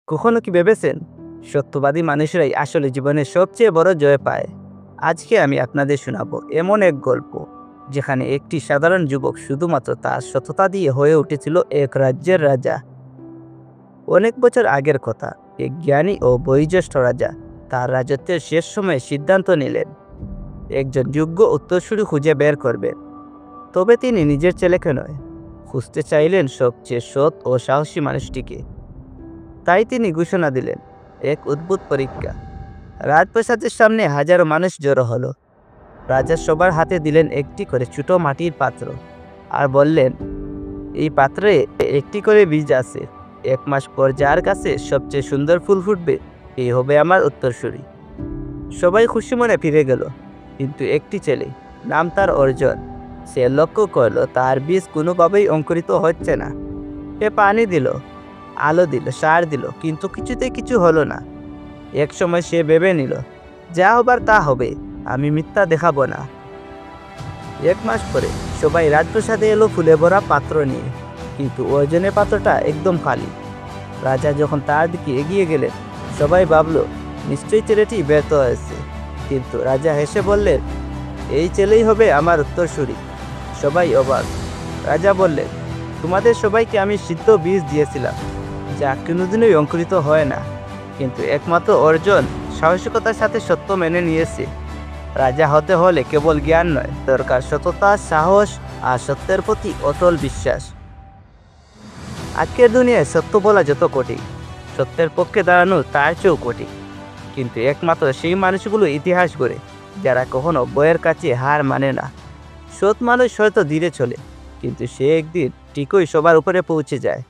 কখনো কি ভেবেছেন সত্যবাদী মানুষরাই আসলে জীবনের সবচেয়ে বড় জয় পায়? আজকে আমি আপনাদের শোনাবো এমন এক গল্প যেখানে একটি সাধারণ যুবক শুধুমাত্র তার সততা দিয়ে হয়ে উঠেছিল এক রাজ্যের রাজা। অনেক বছর আগের কথা। এক জ্ঞানী ও বয়োজ্যেষ্ঠ রাজা তার রাজত্বের শেষ সময়ে সিদ্ধান্ত নিলেন একজন যোগ্য উত্তরসূরি খুঁজে বের করবেন। তবে তিনি নিজের ছেলেকে নয়, খুঁজতে চাইলেন সবচেয়ে সৎ ও সাহসী মানুষটিকে। তাই তিনি ঘোষণা দিলেন এক অদ্ভুত পরীক্ষা। রাজপ্রাসাদের সামনে হাজারো মানুষ জড়ো হলো। রাজা সবার হাতে দিলেন একটি করে ছোট মাটির পাত্র আর বললেন, এই পাত্রে একটি করে বীজ আছে। 1 মাস পর যার কাছে সবচেয়ে সুন্দর ফুল ফুটবে, এই হবে আমার উত্তরসূরি। সবাই খুশি মনে ফিরে গেল, কিন্তু একটি ছেলে, নাম তার অর্জন, সে লক্ষ্য করলো তার বীজ কোনোভাবেই অঙ্কুরিত হচ্ছে না। সে পানি দিল, আলো দিল, সার দিল, কিন্তু কিছুতে কিছু হলো না। এক সময় সে ভেবে নিল, যা হবার তা হবে, আমি মিথ্যা দেখাবো না। 1 মাস পরে সবাই রাজপ্রাসাদে এলো ফুলে ভরা পাত্র নিয়ে, কিন্তু অর্জনের পাত্রটা একদম খালি। রাজা যখন তার দিকে এগিয়ে গেলেন, সবাই ভাবল নিশ্চয়ই ছেলেটি ব্যর্থ হয়েছে। কিন্তু রাজা হেসে বললেন, এই ছেলেই হবে আমার উত্তরসূরি। সবাই অবাক। রাজা বললেন, তোমাদের সবাইকে আমি সিদ্ধ বীজ দিয়েছিলাম, যা কোনোদিনই অঙ্কুরিত হয় না, কিন্তু একমাত্র অর্জন সাহসিকতার সাথে সত্য মেনে নিয়েছে। রাজা হতে হলে কেবল জ্ঞান নয়, দরকার সততা, সাহস আর সত্যের প্রতি অটল বিশ্বাস। আজকের দুনিয়ায় সত্য বলা যত কঠিন, সত্যের পক্ষে দাঁড়ানো তার চেয়েও কঠিন। কিন্তু একমাত্র সেই মানুষগুলো ইতিহাস গড়ে যারা কখনো বইয়ের কাছে হার মানে না। সৎ মানুষ হয়তো ধীরে চলে, কিন্তু সে একদিন ঠিকই সবার উপরে পৌঁছে যায়।